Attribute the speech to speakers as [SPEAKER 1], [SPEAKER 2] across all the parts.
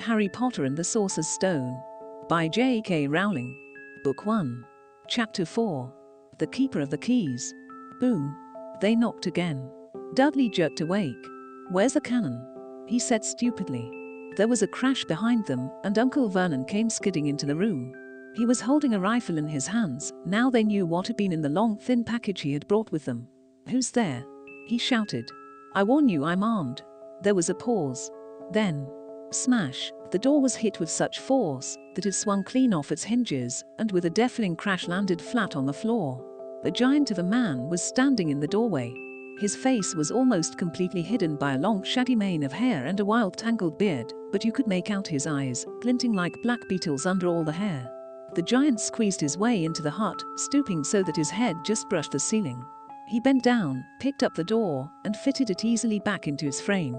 [SPEAKER 1] Harry Potter and the Sorcerer's Stone by J.K. Rowling. Book 1. Chapter 4. The Keeper of the Keys. Boom. They knocked again. Dudley jerked awake. "Where's the cannon?" he said stupidly. There was a crash behind them, and Uncle Vernon came skidding into the room. He was holding a rifle in his hands. Now they knew what had been in the long, thin package he had brought with them. "Who's there?" he shouted. "I warn you, I'm armed." There was a pause. Then, smash, the door was hit with such force that it swung clean off its hinges and with a deafening crash landed flat on the floor. A giant of a man was standing in the doorway. His face was almost completely hidden by a long shaggy mane of hair and a wild tangled beard, but you could make out his eyes, glinting like black beetles under all the hair. The giant squeezed his way into the hut, stooping so that his head just brushed the ceiling. He bent down, picked up the door, and fitted it easily back into its frame.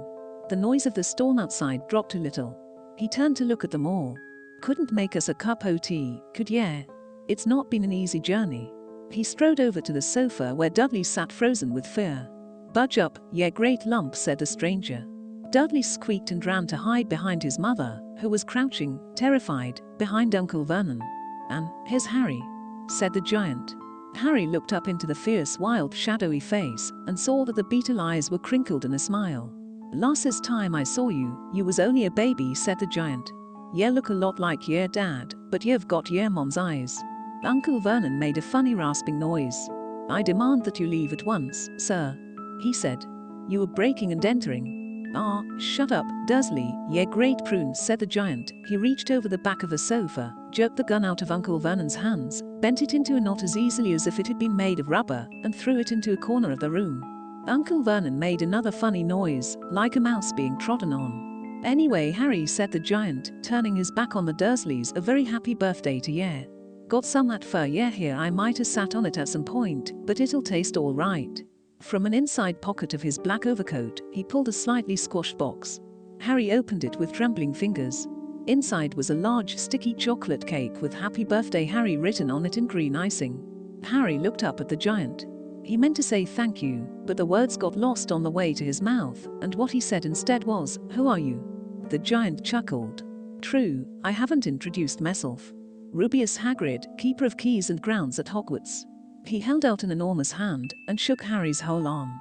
[SPEAKER 1] The noise of the storm outside dropped a little. He turned to look at them all. "Couldn't make us a cup o' tea, could ye? It's not been an easy journey." He strode over to the sofa where Dudley sat frozen with fear. "Budge up, ye great lump," said the stranger. Dudley squeaked and ran to hide behind his mother, who was crouching, terrified, behind Uncle Vernon. "And here's Harry," said the giant. Harry looked up into the fierce, wild, shadowy face and saw that the beetle eyes were crinkled in a smile. "Last time I saw you, you was only a baby," said the giant. "Ye look a lot like yer dad, but ye've got yer mom's eyes." Uncle Vernon made a funny rasping noise. "I demand that you leave at once, sir," he said. "You were breaking and entering." "Ah, shut up, Dursley, ye great prune," said the giant. He reached over the back of the sofa, jerked the gun out of Uncle Vernon's hands, bent it into a knot as easily as if it had been made of rubber, and threw it into a corner of the room. Uncle Vernon made another funny noise, like a mouse being trodden on. "Anyway, Harry," said the giant, turning his back on the Dursleys, "a very happy birthday to ye. Got some that fur ye here, I might have sat on it at some point, but it'll taste all right." From an inside pocket of his black overcoat, he pulled a slightly squashed box. Harry opened it with trembling fingers. Inside was a large, sticky chocolate cake with "Happy Birthday Harry" written on it in green icing. Harry looked up at the giant. He meant to say thank you, but the words got lost on the way to his mouth, and what he said instead was, "Who are you?" The giant chuckled. "True, I haven't introduced myself. Rubeus Hagrid, keeper of keys and grounds at Hogwarts." He held out an enormous hand and shook Harry's whole arm.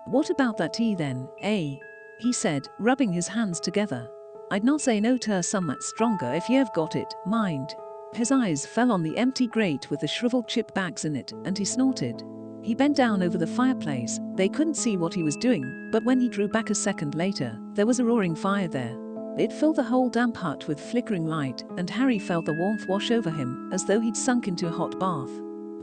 [SPEAKER 1] "What about that tea then, eh?" he said, rubbing his hands together. "I'd not say no to somewhat stronger if you've got it, mind." His eyes fell on the empty grate with the shriveled chip bags in it, and he snorted. He bent down over the fireplace. They couldn't see what he was doing, but when he drew back a second later, there was a roaring fire there. It filled the whole damp hut with flickering light, and Harry felt the warmth wash over him as though he'd sunk into a hot bath.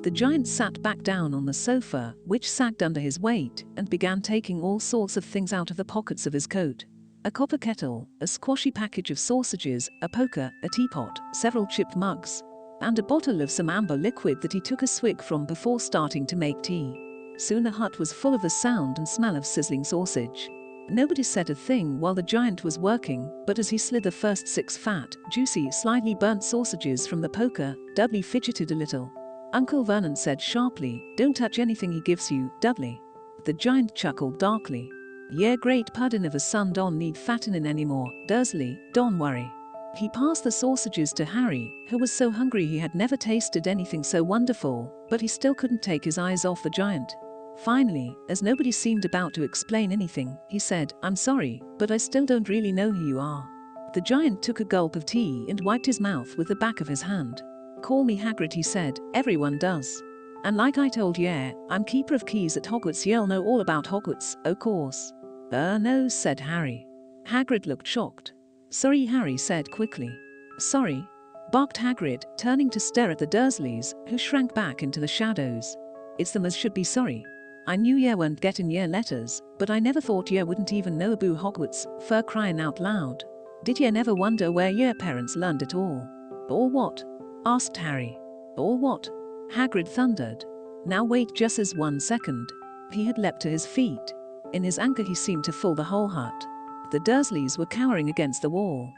[SPEAKER 1] The giant sat back down on the sofa, which sagged under his weight, and began taking all sorts of things out of the pockets of his coat. A copper kettle, a squashy package of sausages, a poker, a teapot, several chipped mugs, and a bottle of some amber liquid that he took a swig from before starting to make tea. Soon the hut was full of the sound and smell of sizzling sausage. Nobody said a thing while the giant was working, but as he slid the first 6 fat, juicy, slightly burnt sausages from the poker, Dudley fidgeted a little. Uncle Vernon said sharply, "Don't touch anything he gives you, Dudley." The giant chuckled darkly. "Yer great puddin' of a son don't need fattening anymore, Dursley, don't worry." He passed the sausages to Harry, who was so hungry he had never tasted anything so wonderful, but he still couldn't take his eyes off the giant. Finally, as nobody seemed about to explain anything, he said, "I'm sorry, but I still don't really know who you are." The giant took a gulp of tea and wiped his mouth with the back of his hand. "Call me Hagrid," he said. "Everyone does. And like I told ye, I'm keeper of keys at Hogwarts. Ye'll know all about Hogwarts, o' course." No," said Harry. Hagrid looked shocked. "Sorry," Harry said quickly. "Sorry," barked Hagrid, turning to stare at the Dursleys, who shrank back into the shadows. "It's them as should be sorry. I knew ye weren't getting yer letters, but I never thought ye wouldn't even know about Hogwarts, for crying out loud. Did ye never wonder where yer parents learned it all?" "All what?" asked Harry. "All what?" Hagrid thundered. "Now wait just as 1 second." He had leapt to his feet. In his anger he seemed to fill the whole hut. The Dursleys were cowering against the wall.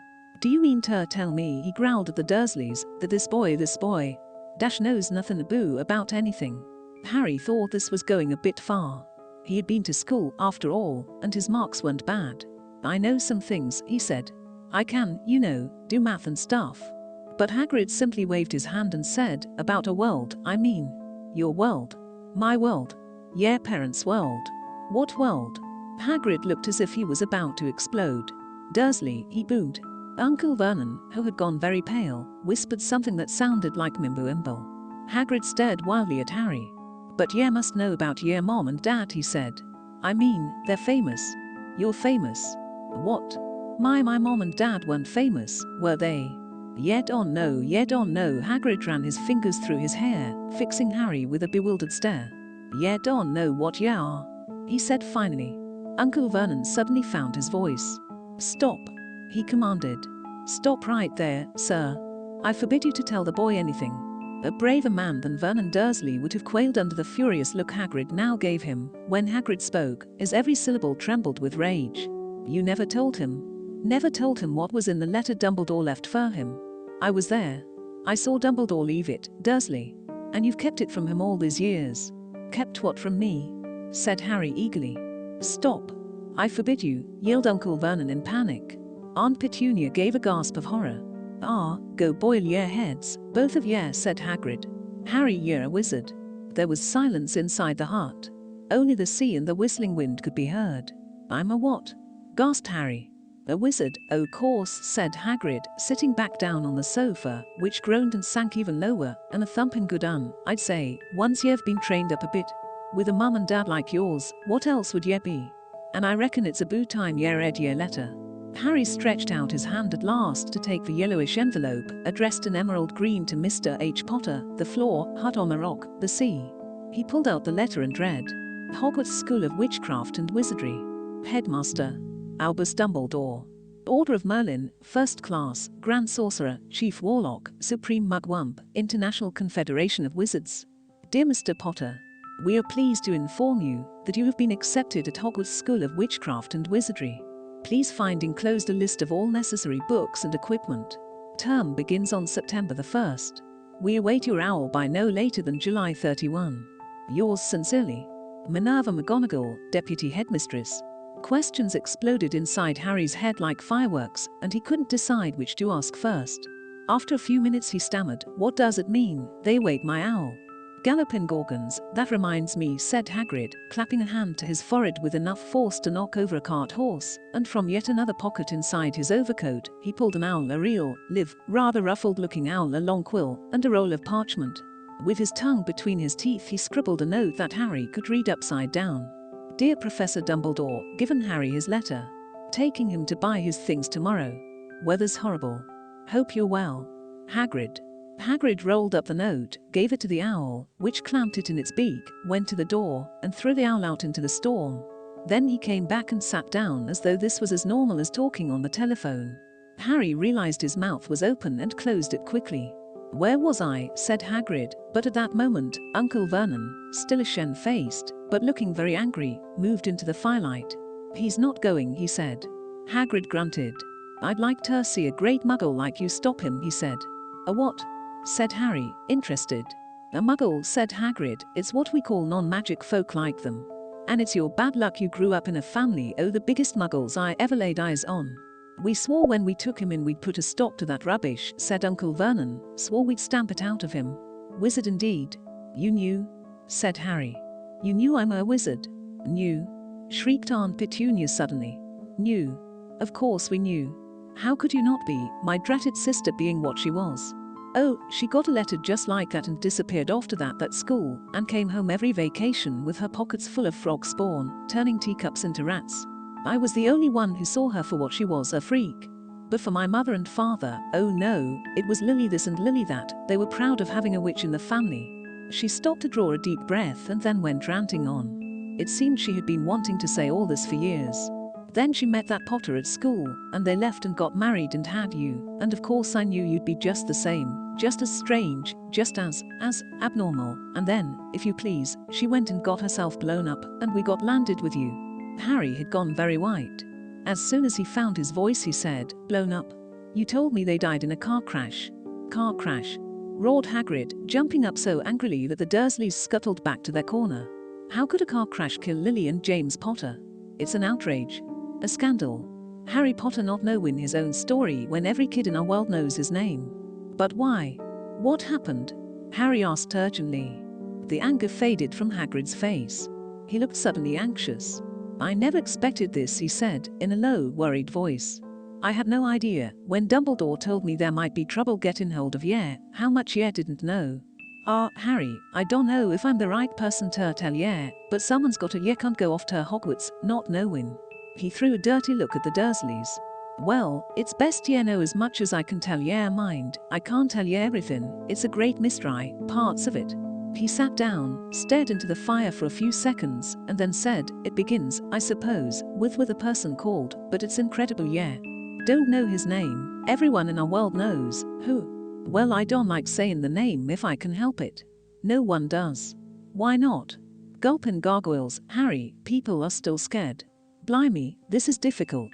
[SPEAKER 1] "Do you mean to tell me," he growled at the Dursleys, "that this boy dash knows nothing about anything?" Harry thought this was going a bit far. He had been to school, after all, and his marks weren't bad. "I know some things," he said. I can, you know, do math and stuff. But Hagrid simply waved his hand and said, about a world, I mean. Your world. My world. Yeah, parents' world. What world? Hagrid looked as if he was about to explode. Dursley, he boomed. Uncle Vernon, who had gone very pale, whispered something that sounded like Mimbo-Imbo. Hagrid stared wildly at Harry. But ye must know about your mom and dad, he said. I mean, they're famous. You're famous. What? My mom and dad weren't famous, were they? Yet on no, Hagrid ran his fingers through his hair, fixing Harry with a bewildered stare. Yet on know what ye are, he said finally. Uncle Vernon suddenly found his voice. Stop, he commanded. Stop right there, sir. I forbid you to tell the boy anything. A braver man than Vernon Dursley would have quailed under the furious look Hagrid now gave him. When Hagrid spoke, his every syllable trembled with rage. You never told him. Never told him what was in the letter Dumbledore left for him. I was there. I saw Dumbledore leave it, Dursley. And you've kept it from him all these years. Kept what from me? Said Harry eagerly. Stop. I forbid you, yelled Uncle Vernon in panic. Aunt Petunia gave a gasp of horror. Ah, go boil your heads, both of ye, said Hagrid. Harry, you're a wizard. There was silence inside the hut. Only the sea and the whistling wind could be heard. I'm a what? Gasped Harry. A wizard, o' course, said Hagrid, sitting back down on the sofa, which groaned and sank even lower, and a thumping good I'd say, once ye've been trained up a bit. With a mum and dad like yours, what else would ye be? And I reckon it's about time ye read your letter. Harry stretched out his hand at last to take the yellowish envelope, addressed in emerald green to Mr. H. Potter, the floor, hut on the rock, the sea. He pulled out the letter and read. Hogwarts School of Witchcraft and Wizardry. Headmaster Albus Dumbledore. Order of Merlin, First Class, Grand Sorcerer, Chief Warlock, Supreme Mugwump, International Confederation of Wizards. Dear Mr. Potter, we are pleased to inform you that you have been accepted at Hogwarts School of Witchcraft and Wizardry. Please find enclosed a list of all necessary books and equipment. Term begins on September the 1st. We await your owl by no later than July 31. Yours sincerely, Minerva McGonagall, Deputy Headmistress. Questions exploded inside Harry's head like fireworks, and he couldn't decide which to ask first. After a few minutes he stammered, What does it mean, they wake my owl? Galloping Gorgons, that reminds me, said Hagrid, clapping a hand to his forehead with enough force to knock over a cart horse, and from yet another pocket inside his overcoat, he pulled an owl, a real, live, rather ruffled-looking owl, a long quill, and a roll of parchment. With his tongue between his teeth he scribbled a note that Harry could read upside down. Dear Professor Dumbledore, given Harry his letter. Taking him to buy his things tomorrow. Weather's horrible. Hope you're well. Hagrid. Hagrid rolled up the note, gave it to the owl, which clamped it in its beak, went to the door, and threw the owl out into the storm. Then he came back and sat down as though this was as normal as talking on the telephone. Harry realized his mouth was open and closed it quickly. Where was I? Said Hagrid, but at that moment, Uncle Vernon, still ashen-faced, but looking very angry, moved into the firelight. He's not going, he said. Hagrid grunted. I'd like to see a great muggle like you stop him, he said. A what? Said Harry, interested. A muggle, said Hagrid, it's what we call non-magic folk like them. And it's your bad luck you grew up in a family of the biggest muggles I ever laid eyes on. We swore when we took him in we'd put a stop to that rubbish, said Uncle Vernon, swore we'd stamp it out of him. Wizard indeed. You knew? Said Harry. You knew I'm a wizard? Knew? Shrieked Aunt Petunia suddenly. Knew? Of course we knew. How could you not be, my dratted sister being what she was? Oh, she got a letter just like that and disappeared after that school, and came home every vacation with her pockets full of frog spawn, turning teacups into rats. I was the only one who saw her for what she was, a freak. But for my mother and father, oh no, it was Lily this and Lily that, they were proud of having a witch in the family. She stopped to draw a deep breath and then went ranting on. It seemed she had been wanting to say all this for years. Then she met that Potter at school, and they left and got married and had you, and of course I knew you'd be just the same, just as strange, just as abnormal, and then, if you please, she went and got herself blown up, and we got landed with you. Harry had gone very white. As soon as he found his voice he said, blown up? You told me they died in a car crash. Car crash? Roared Hagrid, jumping up so angrily that the Dursleys scuttled back to their corner. How could a car crash kill Lily and James Potter? It's an outrage. A scandal. Harry Potter not knowing his own story when every kid in our world knows his name. But why? What happened? Harry asked urgently. The anger faded from Hagrid's face. He looked suddenly anxious. I never expected this, he said, in a low, worried voice. I had no idea. When Dumbledore told me there might be trouble getting hold of how much didn't know. Harry, I don't know if I'm the right person to tell but someone's got can't go off to Hogwarts, not knowing. He threw a dirty look at the Dursleys. Well, it's best know as much as I can tell mind. I can't tell everything, it's a great mystery, parts of it. He sat down, stared into the fire for a few seconds, and then said, it begins, I suppose, with a person called, but it's incredible Don't know his name, everyone in our world knows, who? Well, I don't like saying the name if I can help it. No one does. Why not? Gulp and gargoyles, Harry, people are still scared. Blimey, this is difficult.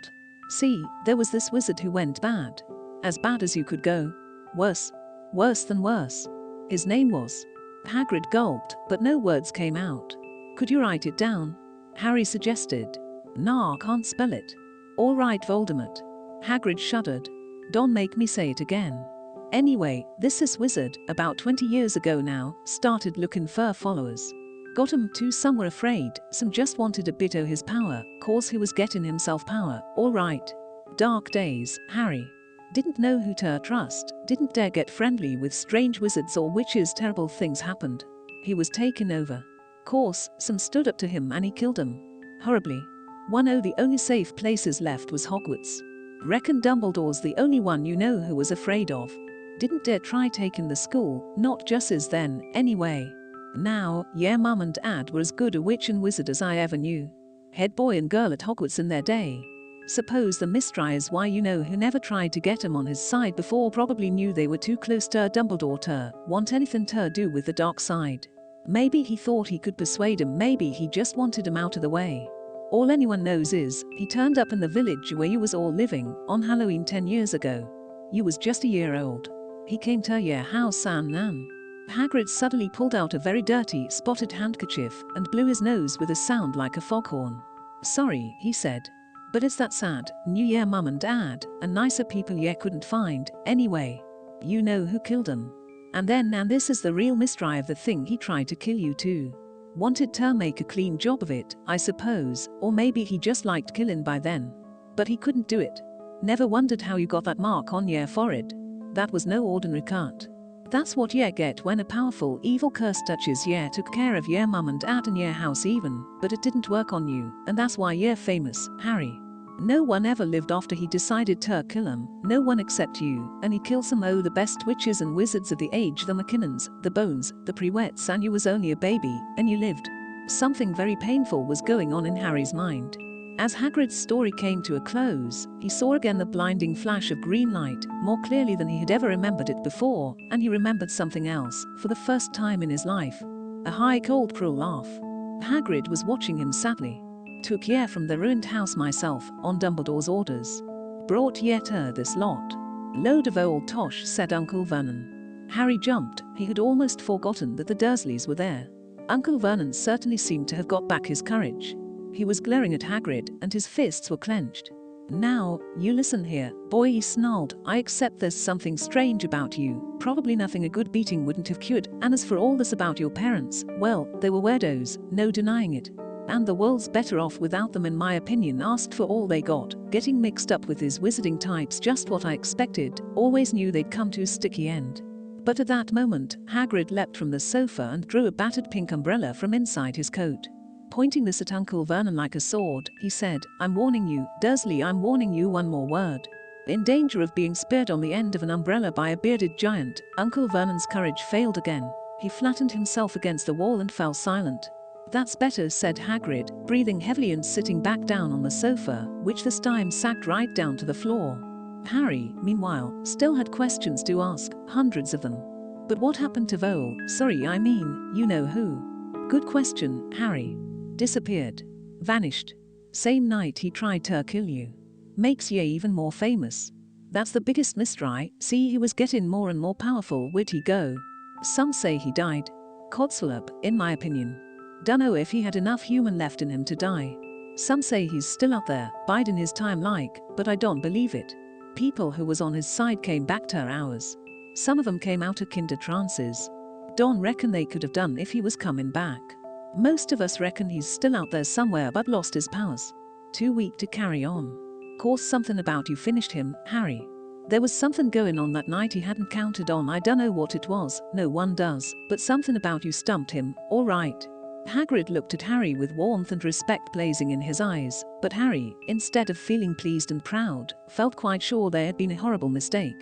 [SPEAKER 1] See, there was this wizard who went bad. As bad as you could go. Worse. Worse than worse. His name was. Hagrid gulped, but no words came out. Could you write it down? Harry suggested. Nah, can't spell it. All right, Voldemort. Hagrid shuddered. Don't make me say it again. Anyway, this wizard, about 20 years ago now, started looking for followers. Got 'em too, some were afraid, some just wanted a bit of his power, cause he was getting himself power, alright. Dark days, Harry. Didn't know who to trust, didn't dare get friendly with strange wizards or witches, terrible things happened. He was taken over. Course, some stood up to him and he killed 'em. Horribly. One of the only safe places left was Hogwarts. Reckon Dumbledore's the only one you know who was afraid of. Didn't dare try taking the school, not just as then, anyway. Now, Mum and Dad were as good a witch and wizard as I ever knew. Head boy and girl at Hogwarts in their day. Suppose the mystery is why who never tried to get him on his side before probably knew they were too close to Dumbledore to want anything to do with the dark side. Maybe he thought he could persuade him, maybe he just wanted him out of the way. All anyone knows is, he turned up in the village where you was all living, on Halloween 10 years ago. You was just a year old. He came to your house and then. Hagrid suddenly pulled out a very dirty, spotted handkerchief and blew his nose with a sound like a foghorn. Sorry, he said. But it's that sad, New Year Mum and Dad, and nicer people couldn't find, anyway. You know who killed him. And this is the real mystery of the thing, he tried to kill you too. Wanted to make a clean job of it, I suppose, or maybe he just liked killing by then. But he couldn't do it. Never wondered how you got that mark on your forehead. That was no ordinary cut. That's what you get when a powerful evil curse touches you. Took care of your mum and dad and your house even, but it didn't work on you, and that's why you're famous, Harry. No one ever lived after he decided to kill him, no one except you, and he killed some of the best witches and wizards of the age, the McKinnons, the Bones, the Privets, and you was only a baby, and you lived. Something very painful was going on in Harry's mind. As Hagrid's story came to a close, he saw again the blinding flash of green light, more clearly than he had ever remembered it before, and he remembered something else, for the first time in his life. A high, cold, cruel laugh. Hagrid was watching him sadly. Took ye from the ruined house myself, on Dumbledore's orders. Brought ye to this lot. Load of old tosh, said Uncle Vernon. Harry jumped, he had almost forgotten that the Dursleys were there. Uncle Vernon certainly seemed to have got back his courage. He was glaring at Hagrid, and his fists were clenched. Now, you listen here, boy, he snarled. I accept there's something strange about you, probably nothing a good beating wouldn't have cured, and as for all this about your parents, well, they were weirdos, no denying it. And the world's better off without them in my opinion. Asked for all they got, getting mixed up with his wizarding types, just what I expected, always knew they'd come to a sticky end. But at that moment, Hagrid leapt from the sofa and drew a battered pink umbrella from inside his coat. Pointing this at Uncle Vernon like a sword, he said, I'm warning you, Dursley, I'm warning you one more word. In danger of being speared on the end of an umbrella by a bearded giant, Uncle Vernon's courage failed again. He flattened himself against the wall and fell silent. That's better, said Hagrid, breathing heavily and sitting back down on the sofa, which this time sagged right down to the floor. Harry, meanwhile, still had questions to ask, hundreds of them. But what happened to Vole? Sorry, I mean, you know who. Good question, Harry. Disappeared. Vanished. Same night he tried to kill you. Makes ye even more famous. That's the biggest mystery. See, he was getting more and more powerful. Where'd he go? Some say he died. Codswallop, in my opinion. Dunno if he had enough human left in him to die. Some say he's still out there, biding his time like, but I don't believe it. People who was on his side came back to ours. Some of them came out of kinder trances. Don't reckon they could have done if he was coming back. Most of us reckon he's still out there somewhere but lost his powers. Too weak to carry on. Course something about you finished him, Harry. There was something going on that night he hadn't counted on. I dunno what it was, no one does, but something about you stumped him, all right. Hagrid looked at Harry with warmth and respect blazing in his eyes, but Harry, instead of feeling pleased and proud, felt quite sure there had been a horrible mistake.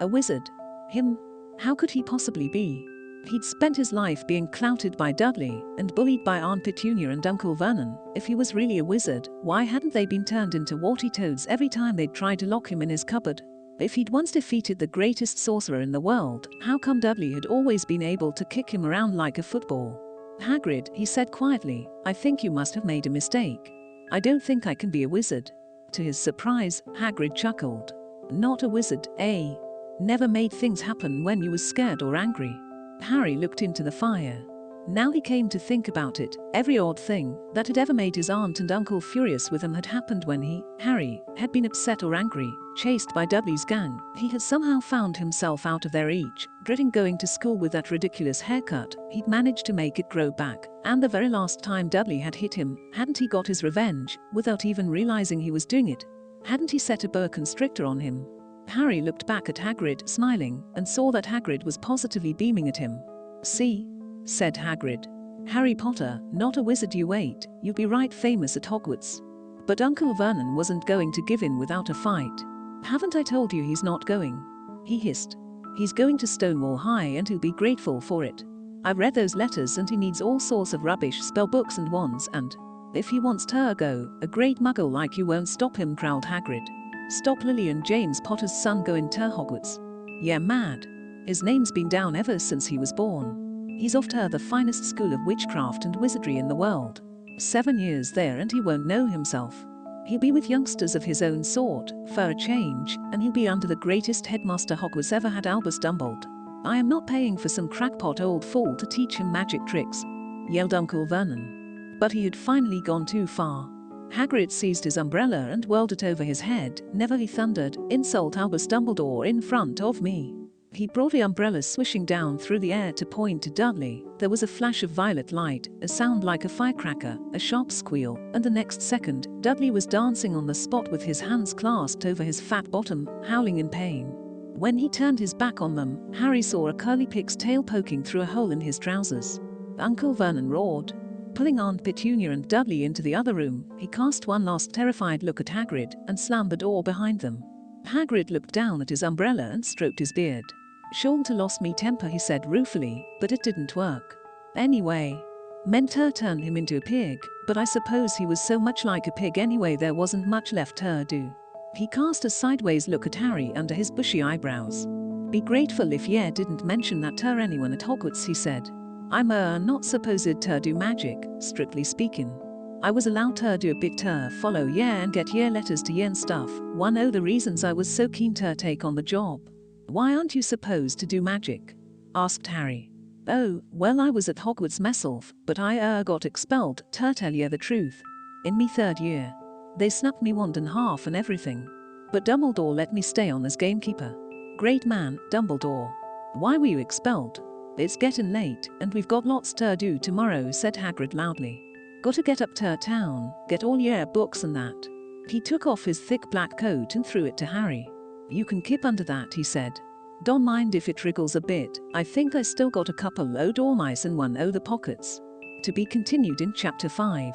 [SPEAKER 1] A wizard? Him? How could he possibly be? He'd spent his life being clouted by Dudley and bullied by Aunt Petunia and Uncle Vernon. If he was really a wizard, why hadn't they been turned into warty toads every time they'd tried to lock him in his cupboard? If he'd once defeated the greatest sorcerer in the world, how come Dudley had always been able to kick him around like a football? Hagrid, he said quietly, I think you must have made a mistake. I don't think I can be a wizard. To his surprise, Hagrid chuckled. Not a wizard, eh? Never made things happen when you was scared or angry. Harry looked into the fire. Now he came to think about it, every odd thing that had ever made his aunt and uncle furious with him had happened when he, Harry, had been upset or angry, chased by Dudley's gang. He had somehow found himself out of their reach, dreading going to school with that ridiculous haircut. He'd managed to make it grow back, and the very last time Dudley had hit him, hadn't he got his revenge, without even realizing he was doing it? Hadn't he set a boa constrictor on him? Harry looked back at Hagrid, smiling, and saw that Hagrid was positively beaming at him. See? Said Hagrid. Harry Potter, not a wizard you wait, you'll be right famous at Hogwarts. But Uncle Vernon wasn't going to give in without a fight. Haven't I told you he's not going? He hissed. He's going to Stonewall High and he'll be grateful for it. I've read those letters and he needs all sorts of rubbish, spell books and wands, and if he wants to go, a great muggle like you won't stop him, growled Hagrid. Stop Lily and James Potter's son going to Hogwarts? Yeah, mad. His name's been down ever since he was born. He's off to the finest school of witchcraft and wizardry in the world. 7 years there and he won't know himself. He'll be with youngsters of his own sort, for a change, and he'll be under the greatest headmaster Hogwarts ever had, Albus Dumbledore. I am not paying for some crackpot old fool to teach him magic tricks, yelled Uncle Vernon. But he had finally gone too far. Hagrid seized his umbrella and whirled it over his head. Never, he thundered, insult Albus Dumbledore in front of me. He brought the umbrella swishing down through the air to point to Dudley. There was a flash of violet light, a sound like a firecracker, a sharp squeal, and the next second, Dudley was dancing on the spot with his hands clasped over his fat bottom, howling in pain. When he turned his back on them, Harry saw a curly pig's tail poking through a hole in his trousers. Uncle Vernon roared. Pulling Aunt Petunia and Dudley into the other room, he cast one last terrified look at Hagrid and slammed the door behind them. Hagrid looked down at his umbrella and stroked his beard. Shaunta lost me temper, he said ruefully, but it didn't work. Anyway, Mentor turned him into a pig, but I suppose he was so much like a pig anyway there wasn't much left to do. He cast a sideways look at Harry under his bushy eyebrows. Be grateful if ye didn't mention that to anyone at Hogwarts, he said. I'm not supposed to do magic, strictly speaking. I was allowed to do a bit to follow ye and get ye letters to ye and stuff. One of the reasons I was so keen to take on the job. Why aren't you supposed to do magic? Asked Harry. Oh, well, I was at Hogwarts myself, but I got expelled, to tell ye the truth. In me 3rd year. They snapped me wand in half and everything. But Dumbledore let me stay on as gamekeeper. Great man, Dumbledore. Why were you expelled? It's getting late, and we've got lots to do tomorrow, said Hagrid loudly. Gotta get up to town, get all your books and that. He took off his thick black coat and threw it to Harry. You can keep under that, he said. Don't mind if it wriggles a bit, I think I still got a couple o' dormice in one o' the pockets. To be continued in Chapter 5.